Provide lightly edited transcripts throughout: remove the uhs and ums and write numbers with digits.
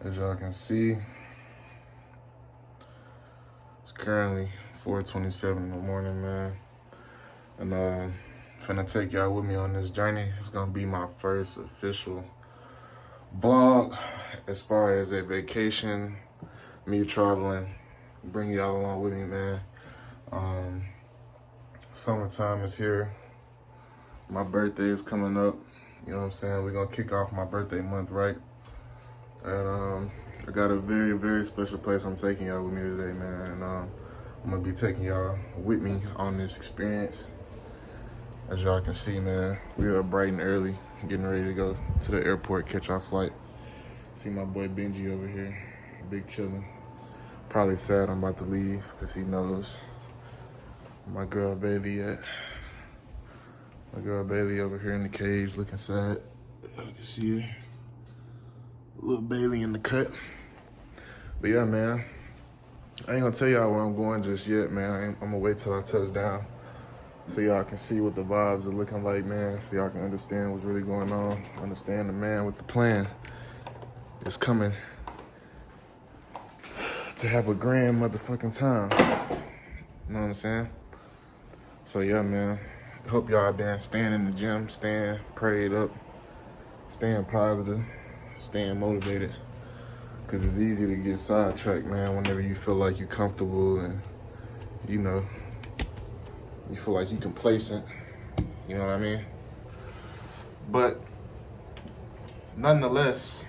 As y'all can see, it's currently 4:27 in the morning, man. And finna take y'all with me on this journey. It's gonna be my first official vlog as far as a vacation, me traveling, bring y'all along with me, man. Summertime is here. My birthday is coming up. You know what I'm saying? We're gonna kick off my birthday month, right? And I got a very, very special place I'm taking y'all with me today, man. And I'm gonna be taking y'all with me on this experience. As y'all can see, man, we are bright and early, getting ready to go to the airport, catch our flight. See my boy Benji over here, big chillin'. Probably sad I'm about to leave, because he knows my girl Bailey at. My girl Bailey over here in the cage looking sad. Y'all can see her. Little Bailey in the cut. But yeah, man, I ain't gonna tell y'all where I'm going just yet, man. I'm gonna wait till I touch down so y'all can see what the vibes are looking like, man. So y'all can understand what's really going on. Understand the man with the plan is coming to have a grand motherfucking time. You know what I'm saying? So yeah, man. Hope y'all been staying in the gym, staying prayed up, staying positive, staying motivated. Cause it's easy to get sidetracked, man, whenever you feel like you're comfortable and, you know, you feel like you're complacent. You know what I mean? But nonetheless,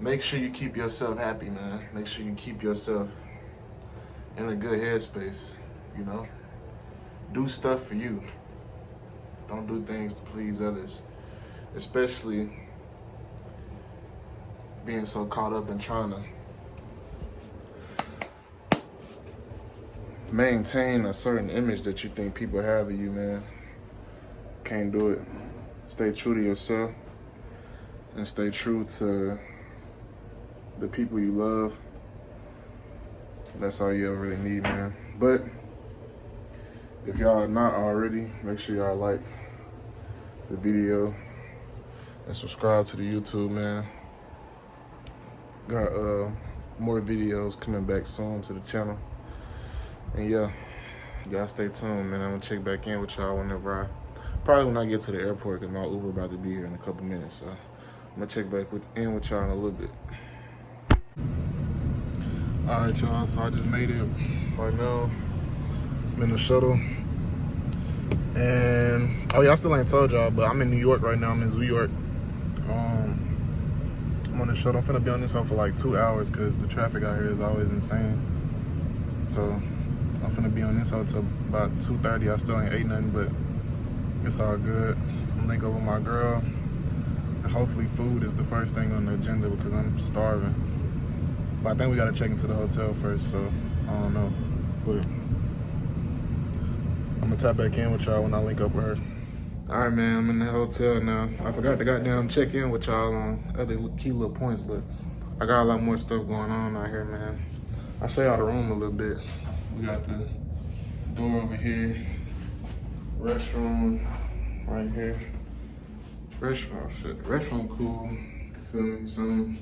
make sure you keep yourself happy, man. Make sure you keep yourself in a good headspace, you know? Do stuff for you. Don't do things to please others. Especially being so caught up in trying to maintain a certain image that you think people have of you, man. Can't do it. Stay true to yourself and stay true to the people you love. That's all you ever really need, man. But if y'all are not already, make sure y'all like the video and subscribe to the YouTube, man. Got more videos coming back soon to the channel. And yeah, y'all stay tuned, man. I'm gonna check back in with y'all whenever probably when I get to the airport, because my Uber about to be here in a couple minutes. So I'm gonna check back in with y'all in a little bit. All right, y'all, so I just made it right now. I'm in the shuttle. And, oh yeah, I still ain't told y'all, but I'm in New York right now. I'm in New York. I'm on the shuttle. I'm finna be on this one for like 2 hours because the traffic out here is always insane. So I'm finna be on this one till about 2:30. I still ain't ate nothing, but it's all good. I'm gonna link up with my girl. And hopefully food is the first thing on the agenda because I'm starving. But I think we gotta check into the hotel first, so I don't know. But I'm gonna tap back in with y'all when I link up with her. All right, man, I'm in the hotel now. I forgot to goddamn check in with y'all on other key little points, but I got a lot more stuff going on out here, man. I'll show y'all the room a little bit. We got the door over here, restroom right here. Restroom, shit, restroom cool, you feel me, some.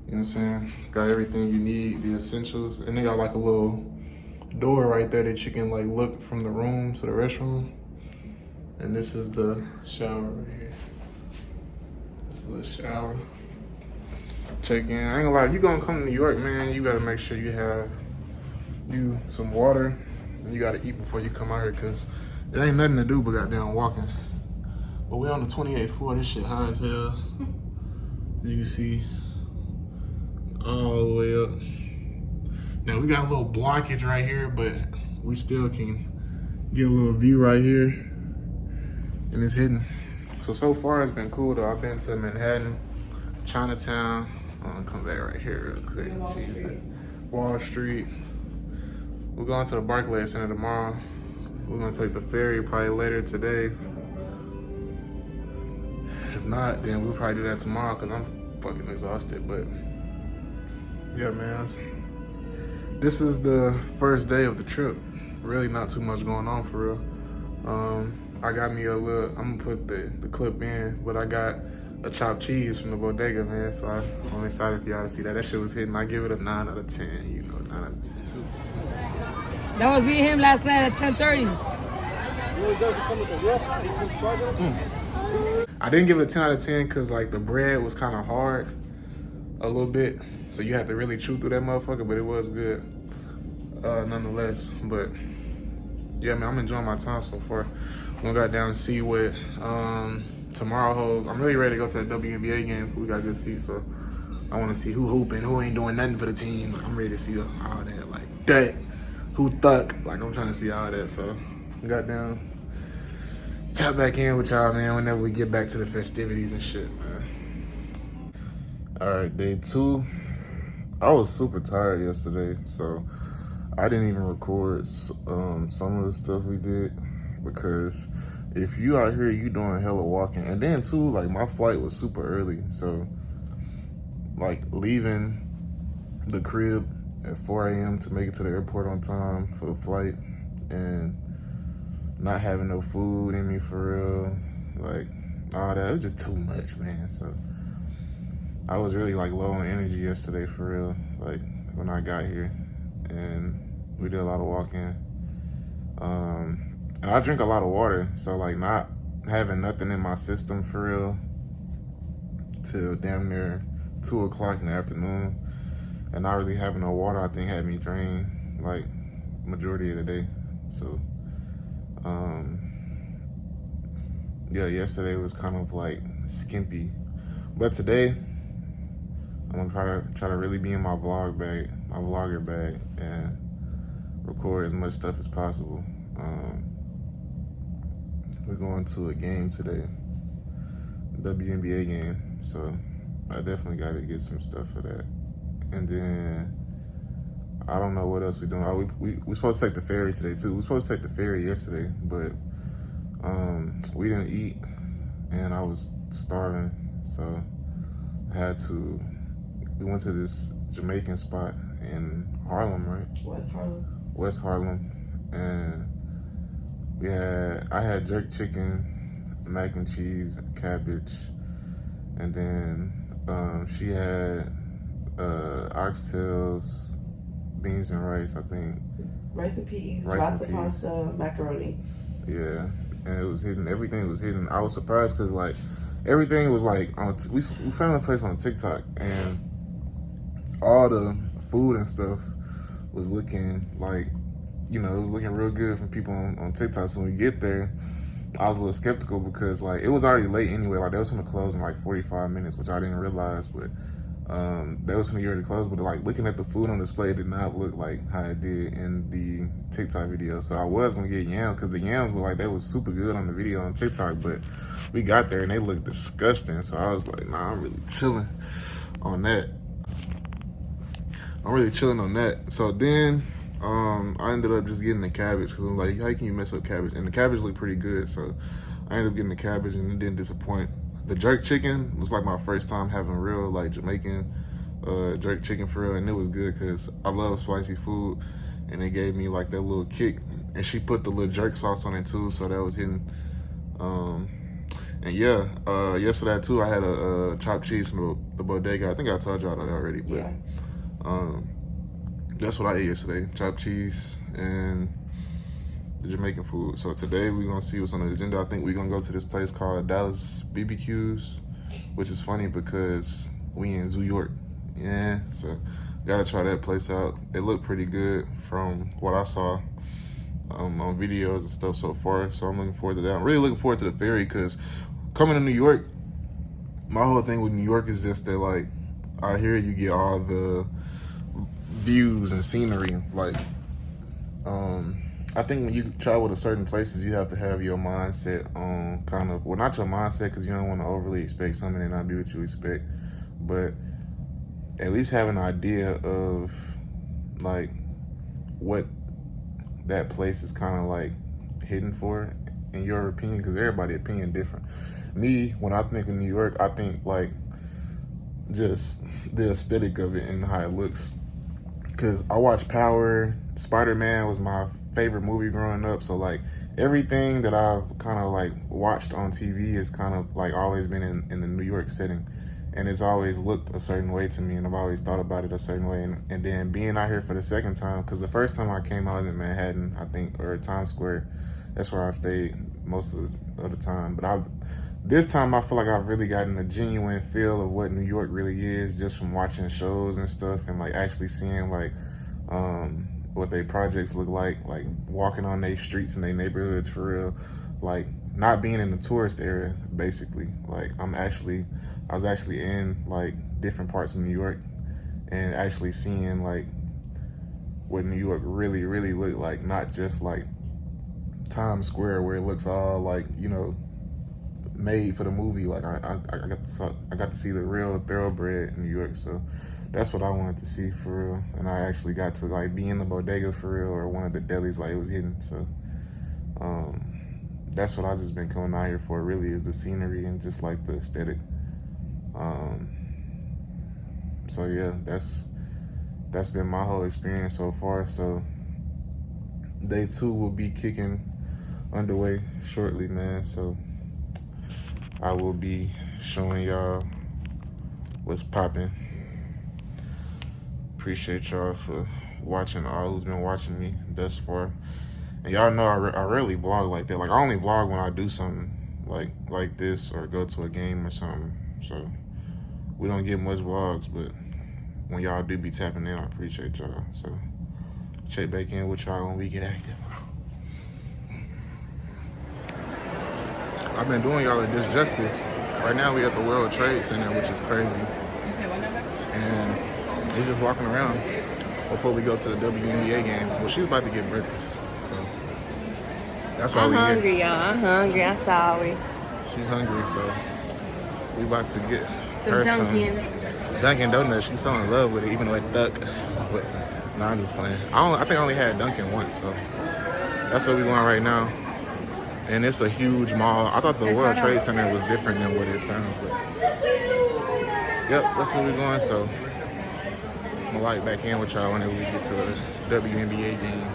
You know what I'm saying? Got everything you need, the essentials. And they got like a little door right there that you can like look from the room to the restroom. And this is the shower right here. This little shower. Check in. I ain't gonna lie, if you gonna come to New York, man, you gotta make sure you have some water. And you gotta eat before you come out here, cause it ain't nothing to do but goddamn walking. But we on the 28th floor, this shit high as hell. You can see all the way up. Now we got a little blockage right here, but we still can get a little view right here, and it's hidden. So far it's been cool though. I've been to Manhattan, Chinatown. I'm gonna come back right here real quick. Wall Street. We're going to the Barclays Center tomorrow. We're gonna take the ferry probably later today. If not, then we'll probably do that tomorrow because I'm fucking exhausted, but yeah, man. This is the first day of the trip. Really not too much going on for real. I got me a little, I'm gonna put the clip in, but I got a chopped cheese from the bodega, man. So I'm excited for y'all to see that. That shit was hitting. I give it a 9 out of 10, you know, 9 out of 10 too. That was me and him last night at 10:30. I didn't give it a 10 out of 10 because like the bread was kind of hard a little bit. So you had to really chew through that motherfucker, but it was good nonetheless. But yeah, man, I'm enjoying my time so far. We're gonna go down and see what tomorrow holds. I'm really ready to go to that WNBA game. We got good seats, so I want to see who hooping, who ain't doing nothing for the team. I'm ready to see all that, like that, who thuck. Like I'm trying to see all that. So got down, tap back in with y'all, man. Whenever we get back to the festivities and shit, man. All right, day 2. I was super tired yesterday, so I didn't even record some of the stuff we did because if you out here, you doing hella walking. And then too, like my flight was super early. So like leaving the crib at 4 a.m. to make it to the airport on time for the flight and not having no food in me for real, like all that, it was just too much, man. So I was really like low on energy yesterday for real, like when I got here. And we did a lot of walking. And I drink a lot of water, so like not having nothing in my system for real till damn near 2 o'clock in the afternoon and not really having no water, I think had me drained like majority of the day. So yeah, yesterday was kind of like skimpy, but today I'm gonna try to really be in my vlogger bag, and record as much stuff as possible. We're going to a game today, WNBA game, so I definitely got to get some stuff for that. And then I don't know what else we're doing. Oh, we're supposed to take the ferry today too. We were supposed to take the ferry yesterday, but we didn't eat, and I was starving, so I had to. We went to this Jamaican spot in Harlem, right? West Harlem, and I had jerk chicken, mac and cheese, cabbage, and then she had oxtails, beans and rice, I think. Rice and peas, pasta, pasta, macaroni. Yeah, and it was hidden. Everything was hidden. I was surprised because like everything was like we found a place on TikTok, and all the food and stuff was looking like, you know, it was looking real good from people on TikTok. So when we get there, I was a little skeptical because like it was already late anyway. Like they was gonna close in like 45 minutes, which I didn't realize, but they was gonna get ready to close. But like looking at the food on display, it did not look like how it did in the TikTok video. So I was gonna get yams because the yams looked like they was super good on the video on TikTok, but we got there and they looked disgusting. So I was like, nah, I'm really chilling on that. So then I ended up just getting the cabbage because I'm like, how can you mess up cabbage? And the cabbage looked pretty good, so I ended up getting the cabbage and it didn't disappoint. The jerk chicken was like my first time having real like Jamaican jerk chicken for real, and it was good because I love spicy food, and it gave me like that little kick. And she put the little jerk sauce on it too, so that was hitting. And yeah, yesterday too, I had a chopped cheese from the bodega. I think I told y'all that already, but Yeah. That's what I ate yesterday, chopped cheese and the Jamaican food. So today we're gonna see what's on the agenda. I think we're gonna go to this place called Dallas BBQs, which is funny because we in New York. Yeah, so gotta try that place out. It looked pretty good from what I saw on videos and stuff so far. So I'm looking forward to that. I'm really looking forward to the ferry because coming to New York, my whole thing with New York is just that like out here you get all the views and scenery. Like I think when you travel to certain places, you have to have your mindset on kind of, well, not your mindset because you don't want to overly expect something and not be what you expect, but at least have an idea of like what that place is kind of like hidden for in your opinion, because everybody's opinion different. Me, when I think of New York, I think like just the aesthetic of it and how it looks. Because I watched Power. Spider-Man was my favorite movie growing up. So like everything that I've kind of like watched on TV has kind of like always been in the New York setting. And it's always looked a certain way to me, and I've always thought about it a certain way. And then being out here for the second time, because the first time I came, I was in Manhattan, I think, or Times Square. That's where I stayed most of the time. But this time I feel like I've really gotten a genuine feel of what New York really is, just from watching shows and stuff, and like actually seeing like what their projects look like walking on their streets and their neighborhoods for real, like not being in the tourist area, basically. Like I was actually in like different parts of New York and actually seeing like what New York really, really looked like, not just like Times Square where it looks all like, you know, made for the movie. Like I got to see the real thoroughbred New York. So that's what I wanted to see for real. And I actually got to like be in the bodega for real, or one of the delis like it was hidden. So that's what I've just been coming out here for, really, is the scenery and just like the aesthetic. So yeah, that's been my whole experience so far. So day 2 will be kicking underway shortly, man. So I will be showing y'all what's popping. Appreciate y'all for watching, all who's been watching me thus far. And y'all know I rarely vlog like that. Like I only vlog when I do something like this or go to a game or something. So we don't get much vlogs, but when y'all do be tapping in, I appreciate y'all. So check back in with y'all when we get active. I've been doing y'all a disjustice. Right now we at the World Trade Center, which is crazy. And we're just walking around before we go to the WNBA game. Well, she's about to get breakfast, so that's why we're hungry, here. y'all. I'm hungry. I'm sorry. She's hungry, so we about to get Some her Dunkin' Donuts. She's so in love with it, even though it duck. But nah, I'm just playing. I think I only had Dunkin' once, so that's where we're going right now. And it's a huge mall. I thought the World Trade Center was different than what it sounds, but yep, that's where we're going. So I'm gonna light back in with y'all whenever we get to the WNBA game.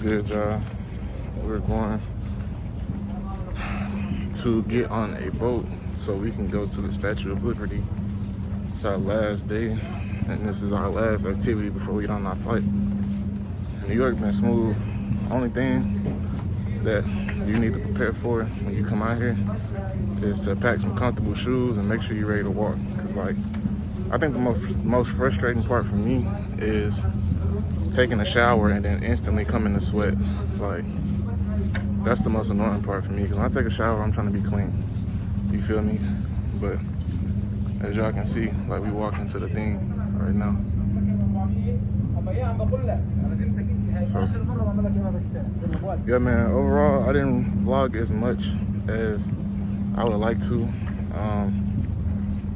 Good, y'all. We're going to get on a boat so we can go to the Statue of Liberty. It's our last day, and this is our last activity before we get on our flight. New York been smooth. Only thing that you need to prepare for when you come out here is to pack some comfortable shoes and make sure you're ready to walk. Cause like, I think the most frustrating part for me is taking a shower and then instantly coming to sweat. Like, that's the most annoying part for me, because when I take a shower, I'm trying to be clean. You feel me? But as y'all can see, like, we walk into the thing right now. So, yeah, man, overall, I didn't vlog as much as I would like to.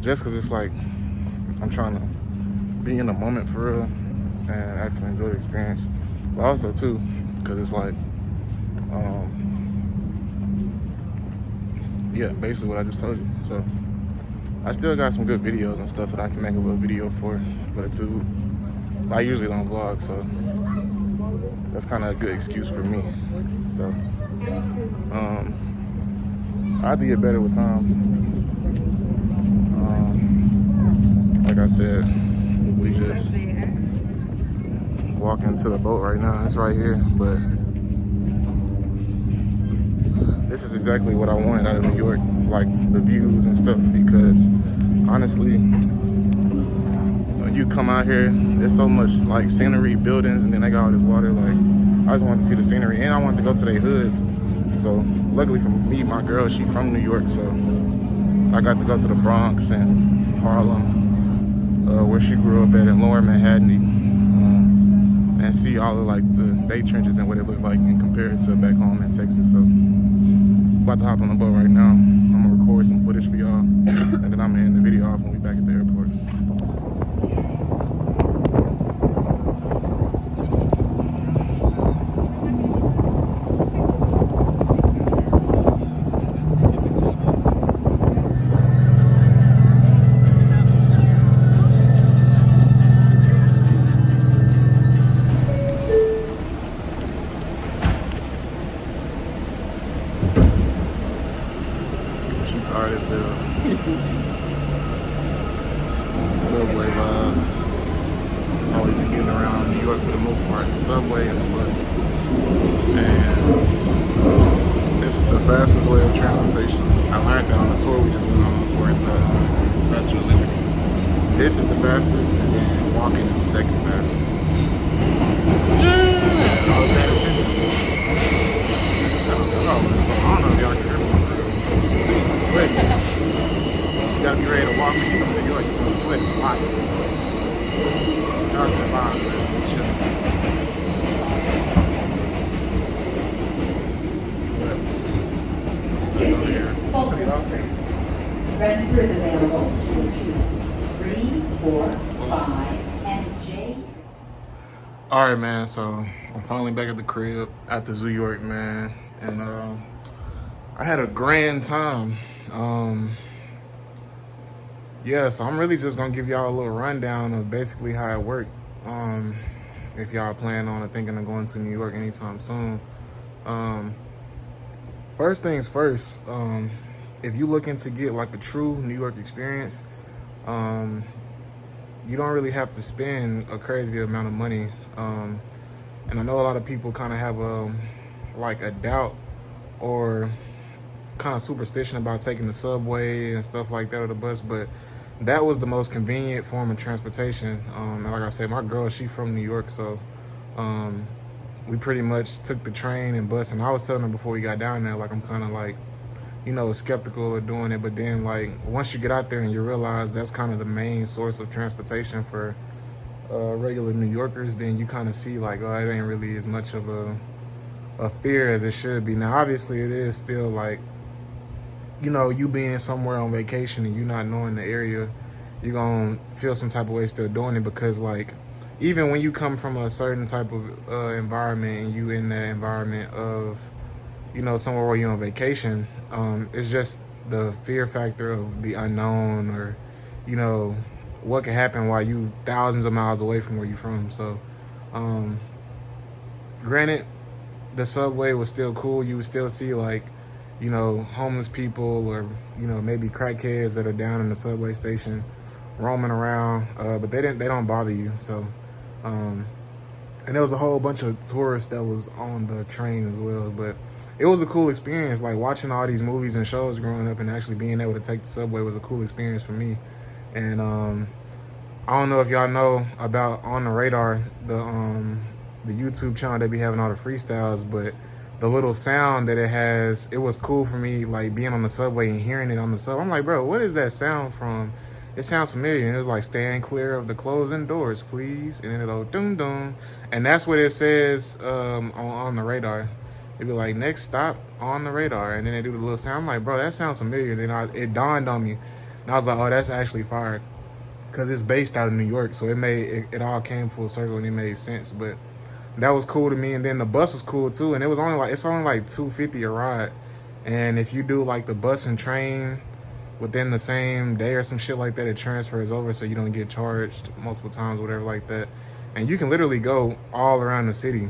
Just because it's like, I'm trying to be in the moment for real and actually enjoy the experience. But also too, because it's like, yeah, basically what I just told you. So I still got some good videos and stuff that I can make a little video for the tube. But I usually don't vlog, so that's kind of a good excuse for me. So I have to get better with time. Like I said, we just walking to the boat right now. It's right here, but this is exactly what I wanted out of New York, like the views and stuff, because honestly, when you come out here, there's so much like scenery, buildings, and then they got all this water. Like, I just wanted to see the scenery, and I wanted to go to their hoods. So luckily for me, my girl, she from New York, so I got to go to the Bronx and Harlem, where she grew up at in Lower Manhattan, and see all of like the day trenches and what it looked like and compare it to back home in Texas. So about to hop on the boat right now. I'm gonna record some footage for y'all, and then I'm gonna end the video off when we back at the airport. Tired as hell. Subway vibes. That's all we've been getting around New York for the most part. The subway and the bus. And it's the fastest way of transportation. I learned that on the tour we just went on for the Statue of Liberty. This is the fastest, and then walking is the second fastest. Yeah! All paying attention. I don't know if y'all can hear me. Sweat. You gotta be ready to walk when you come to New York. You're gonna sweat a lot. Cars and vibes, man. Chilling. Register is available 2, 3, 4, 5, and J. All right, man. So I'm finally back at the crib at the Zoo York, man, and I had a grand time. Yeah, so I'm really just gonna give y'all a little rundown of basically how it worked. If y'all plan on or thinking of going to New York anytime soon. First things first, if you looking to get like a true New York experience, you don't really have to spend a crazy amount of money. And I know a lot of people kind of have like a doubt or kind of superstition about taking the subway and stuff like that or the bus, but that was the most convenient form of transportation. And like I said, my girl, she from New York, so we pretty much took the train and bus. And I was telling her before we got down there, like, I'm kind of like, you know, skeptical of doing it, but then like once you get out there and you realize that's kind of the main source of transportation for regular New Yorkers, then you kind of see like, oh, it ain't really as much of a fear as it should be. Now obviously it is still like, you know, you being somewhere on vacation and you not knowing the area, you're gonna feel some type of way still doing it, because like even when you come from a certain type of environment and you in that environment of, you know, somewhere where you're on vacation, it's just the fear factor of the unknown, or, you know, what can happen while you thousands of miles away from where you're from. So granted, the subway was still cool. You would still see like, you know, homeless people or, you know, maybe crackheads that are down in the subway station roaming around, but they don't bother you. So and there was a whole bunch of tourists that was on the train as well. But it was a cool experience. Like watching all these movies and shows growing up and actually being able to take the subway was a cool experience for me. And I don't know if y'all know about On the Radar, the YouTube channel. They be having all the freestyles, but the little sound that it has, it was cool for me, like being on the subway and hearing it on the subway. I'm like, bro, what is that sound from? It sounds familiar. And it was like, stand clear of the closing doors, please. And then it'll doom doom. And that's what it says on the radar. It'd be like, next stop, On the Radar. And then they do the little sound. I'm like, bro, that sounds familiar. And then it dawned on me. And I was like, oh, that's actually fire. Because it's based out of New York. So it all came full circle and it made sense. But that was cool to me. And then the bus was cool too. And it's only like $250 a ride. And if you do like the bus and train within the same day or some shit like that, it transfers over so you don't get charged multiple times, whatever like that. and you can literally go all around the city,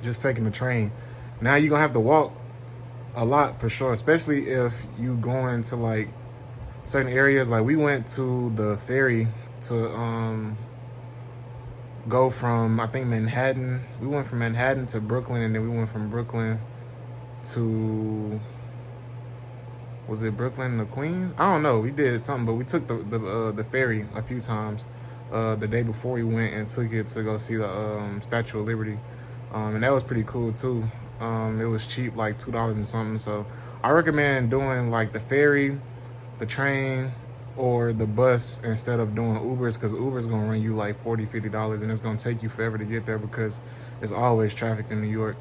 just taking the train. Now you're gonna have to walk a lot for sure, especially if you go into like certain areas. Like we went to the ferry to go from, I think, Manhattan. We went from Manhattan to Brooklyn, and then we went from Brooklyn to, was it Brooklyn to Queens? I don't know. We did something, but we took the ferry a few times. The day before we went and took it to go see the Statue of Liberty, and that was pretty cool too. It was cheap, like $2 and something. So I recommend doing like the ferry, the train, or the bus instead of doing Ubers, because Uber's gonna run you like $40-50, and it's gonna take you forever to get there because there's always traffic in New York.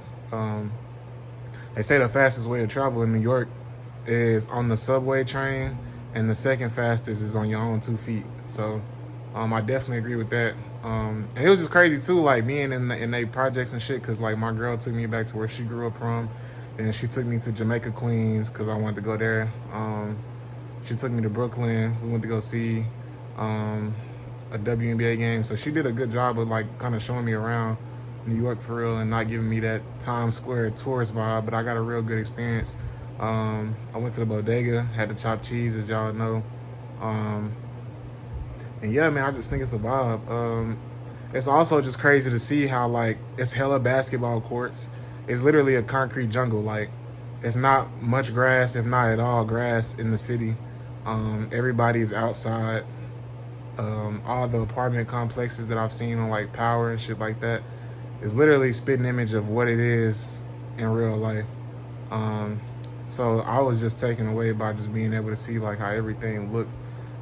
They say the fastest way to travel in New York is on the subway train, and the second fastest is on your own 2 feet. So I definitely agree with that. And it was just crazy too, like being in they projects and shit, because like my girl took me back to where she grew up from, and she took me to Jamaica Queens because I wanted to go there. She took me to Brooklyn. We went to go see a WNBA game. So she did a good job of like kind of showing me around New York for real, and not giving me that Times Square tourist vibe, but I got a real good experience. I went to the bodega, had the chopped cheese, as y'all know. And yeah, man, I just think it's a vibe. It's also just crazy to see how like it's hella basketball courts. It's literally a concrete jungle. Like it's not much grass, if not at all grass in the city. Everybody's outside. All the apartment complexes that I've seen on like Power and shit like that is literally spitting image of what it is in real life. So I was just taken away by just being able to see like how everything looked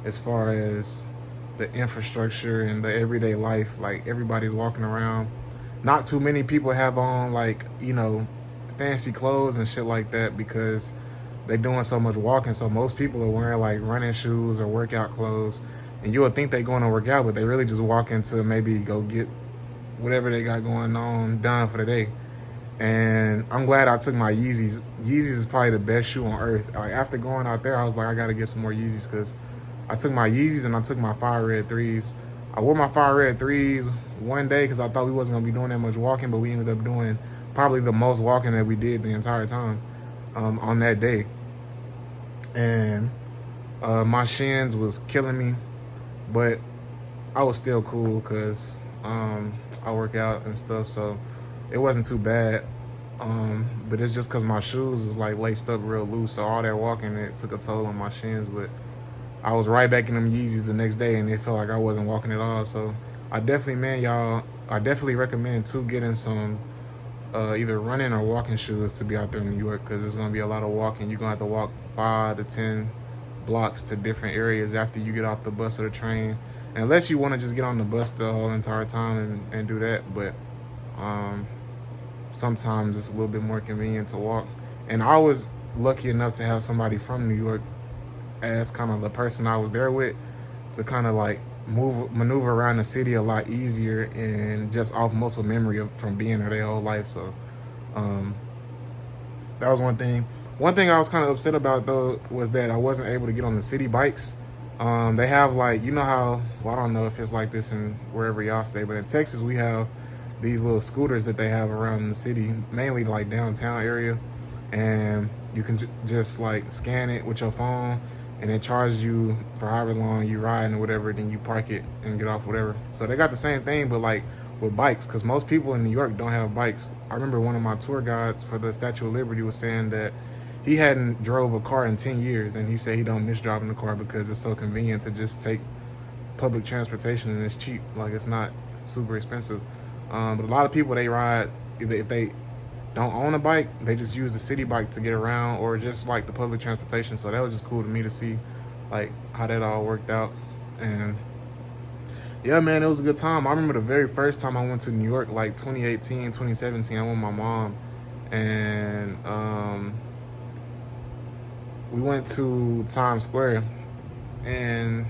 as far as the infrastructure and the everyday life. Like everybody's walking around. Not too many people have on like, you know, fancy clothes and shit like that because they're doing so much walking. So most people are wearing like running shoes or workout clothes, and you would think they're going to work out, but they really just walking to maybe go get whatever they got going on done for the day. And I'm glad I took my Yeezys. Yeezys is probably the best shoe on earth. Like after going out there, I was like, I gotta get some more Yeezys, because I took my Yeezys and I took my Fire Red 3s. I wore my Fire Red 3s one day because I thought we wasn't gonna be doing that much walking, but we ended up doing probably the most walking that we did the entire time on that day. And my shins was killing me, but I was still cool because I work out and stuff, so it wasn't too bad. But it's just because my shoes was like laced up real loose, so all that walking, it took a toll on my shins. But I was right back in them Yeezys the next day, and it felt like I wasn't walking at all. So I definitely, man, y'all, I definitely recommend too getting some either running or walking shoes to be out there in New York, because there's gonna be a lot of walking. You're gonna have to walk 5 to 10 blocks to different areas after you get off the bus or the train, unless you want to just get on the bus the whole entire time and do that. But sometimes it's a little bit more convenient to walk. And I was lucky enough to have somebody from New York as kind of the person I was there with, to kind of like maneuver around the city a lot easier and just off muscle memory from being there their whole life. So that was one thing. One thing I was kind of upset about though was that I wasn't able to get on the city bikes. They have like, you know how, well, I don't know if it's like this in wherever y'all stay, but in Texas we have these little scooters that they have around the city, mainly like downtown area, and you can just like scan it with your phone, and it charges you for however long you ride or whatever, then you park it and get off whatever. So they got the same thing, but like with bikes, because most people in New York don't have bikes. I remember one of my tour guides for the Statue of Liberty was saying that he hadn't drove a car in 10 years, and he said he don't miss driving the car because it's so convenient to just take public transportation, and it's cheap. Like it's not super expensive. But a lot of people, they ride, either if they don't own a bike, they just use the city bike to get around, or just like the public transportation. So that was just cool to me to see like how that all worked out. And yeah, man, it was a good time. I remember the very first time I went to New York, like 2018, 2017, I went with my mom, and we went to Times Square, and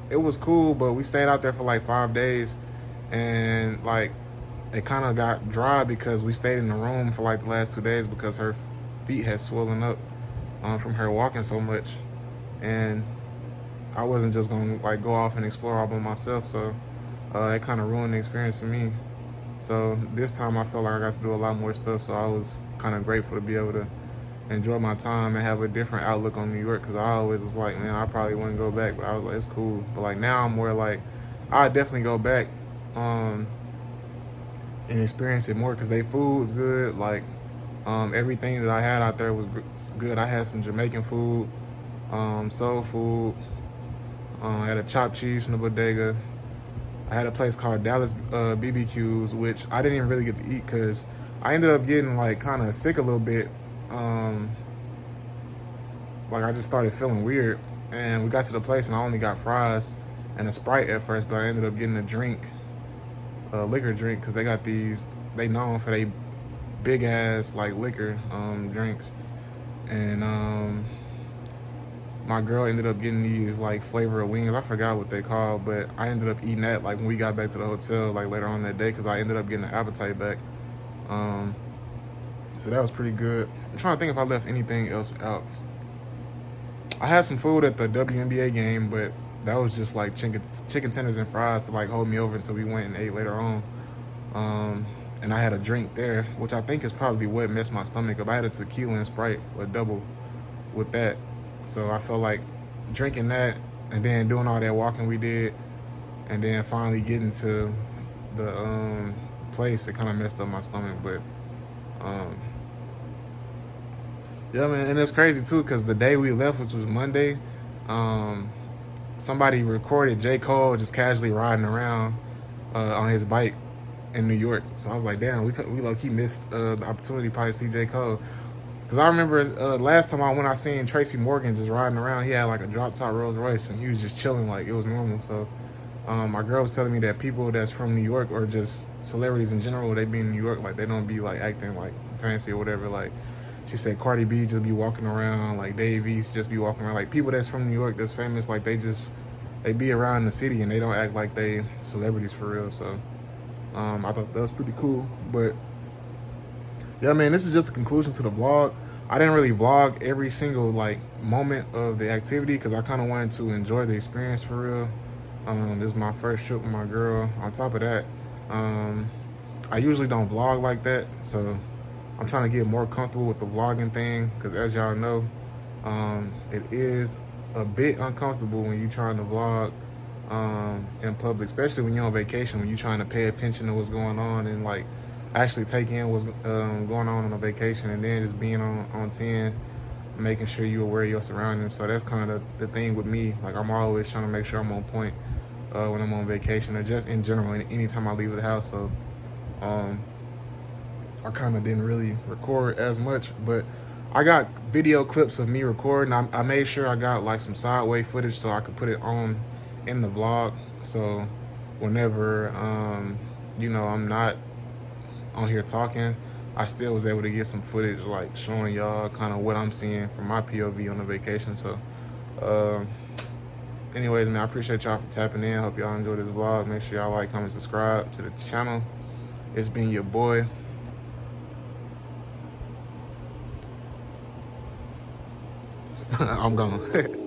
it was cool, but we stayed out there for like 5 days, and like it kind of got dry because we stayed in the room for like the last 2 days because her feet had swollen up from her walking so much, and I wasn't just gonna like go off and explore all by myself. So It kind of ruined the experience for me. So this time I felt like I got to do a lot more stuff. So I was kind of grateful to be able to enjoy my time and have a different outlook on New York. Cause I always was like, man, I probably wouldn't go back, but I was like, it's cool. But like now I'm more like, I definitely go back and experience it more because they food was good. Like everything that I had out there was good. I had some Jamaican food, soul food. I had a chopped cheese from the bodega. I had a place called Dallas BBQs, which I didn't even really get to eat because I ended up getting like kind of sick a little bit. Like I just started feeling weird, and we got to the place and I only got fries and a Sprite at first, but I ended up getting a drink, a liquor drink, because they got these. They known for they big ass like liquor drinks, and my girl ended up getting these like flavor of wings. I forgot what they called, but I ended up eating that like when we got back to the hotel like later on that day because I ended up getting the appetite back. So that was pretty good. I'm trying to think if I left anything else out. I had some food at the WNBA game, but that was just like chicken tenders and fries to like hold me over until we went and ate later on. And I had a drink there, which I think is probably what messed my stomach up. I had a tequila and Sprite, a double with that. So I felt like drinking that and then doing all that walking we did and then finally getting to the place, it kind of messed up my stomach. But yeah, man, and it's crazy too because the day we left, which was Monday, somebody recorded J. Cole just casually riding around on his bike in New York. So I was like, damn, we low-key missed the opportunity to probably see J. Cole. Because I remember last time I seen Tracy Morgan just riding around, he had like a drop-top Rolls Royce, and he was just chilling like it was normal. So my girl was telling me that people that's from New York or just celebrities in general, they be in New York, like they don't be like acting like fancy or whatever. Like she said Cardi B just be walking around, like Dave East just be walking around. Like people that's from New York that's famous, like they be around the city and they don't act like they celebrities for real. So I thought that was pretty cool. But yeah, man, this is just a conclusion to the vlog. I didn't really vlog every single like moment of the activity because I kind of wanted to enjoy the experience for real. This was my first trip with my girl. On top of that, I usually don't vlog like that, so I'm trying to get more comfortable with the vlogging thing because as y'all know, it is a bit uncomfortable when you're trying to vlog in public, especially when you're on vacation, when you're trying to pay attention to what's going on and like actually take in what's going on a vacation, and then just being on 10, making sure you're aware of your surroundings. So that's kind of the thing with me. Like I'm always trying to make sure I'm on point when I'm on vacation or just in general anytime I leave the house. So I kind of didn't really record as much, but I got video clips of me recording. I made sure I got like some sideway footage so I could put it on in the vlog. So whenever you know, I'm not on here talking, I still was able to get some footage like showing y'all kind of what I'm seeing from my POV on the vacation. So anyways, man, I appreciate y'all for tapping in. Hope y'all enjoyed this vlog. Make sure y'all like, comment, subscribe to the channel. It's been your boy. I'm gone.